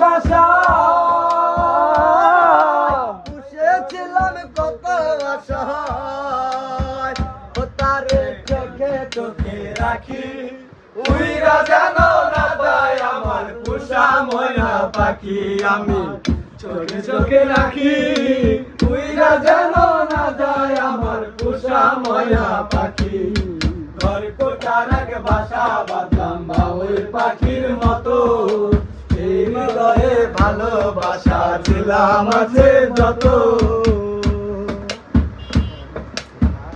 আশা পুষেছিলাম কত আশা ও তারে চোখে চোখে রাখি উইরা যেন না যায় আমার পোষা ময়না পাখি আমি চোখে চোখে রাখি উইরা যেন না যায় আমার পোষা ময়না পাখি ঘর কোটার এক বাসা বাঁধলাম বাবুই পাখির মতো এই হৃদয়ে ভালোবাসা ছিলাম আছে যত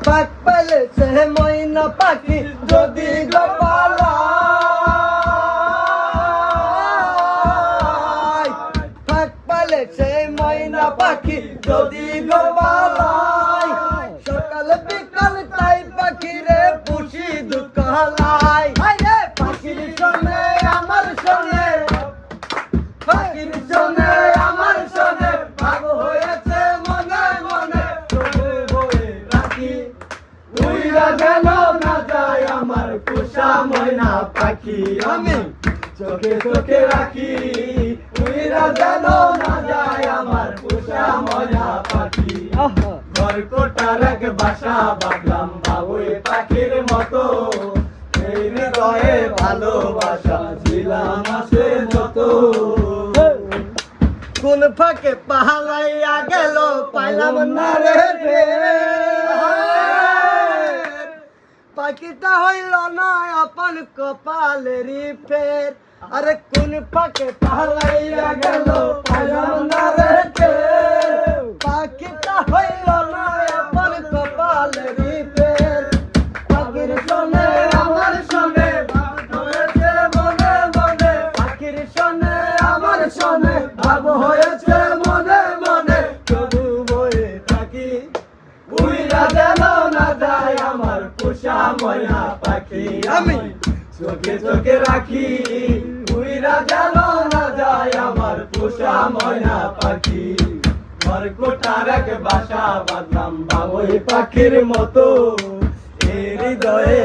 পাক পেলেছে ময়না পাখি যদি গোপালাই পাক পেলেছে ময়না পাখি যদি গোপালাই সকাল বিকাল তাই পাখিরে পুষি দুঃখ লাই পাখির শোনে আমার শোনে পাখির শোনে আমার শোনে ভাগ হয়েছে মনে মনে তবু বয়ে রাখি উইরা যেন না যায় আমার পোষা ময়না পাখি আমি চোখে চোখে রাখি উইরা যেন না যায় আমার পোষা ময়না পাখি ঘর কোটার এক বাসা বাঁধলাম বাবুই পাখির মতো এই হৃদয়ে ভালোবাসা ছিলাম আছে যত কোন ফাঁকে পাহালাইয়া গেল পাইলাম না রে পাখিটা হইল না আপন কপালেরই ফের আরে কোন ফাঁকে পাহালাইয়া গেল পাইলাম না রে পাখিটা হইল না আপন কপালেরই ফের পাখির শোনে আমার শোনে হয়েছে মনে মনে পাখির শোনে আমার শোনে ভাব হয়েছে মনে মনে তবু বয়ে থাকি উইরা যেন না যায় আমার পোষা ময়না পাখি আমি চোখে চোখে রাখি উইরা যেন না যায় আমার পোষা ময়না পাখি ঘর কোটার এক বাসা বাঁধলাম বাবুই পাখির মতো এই হৃদয়ে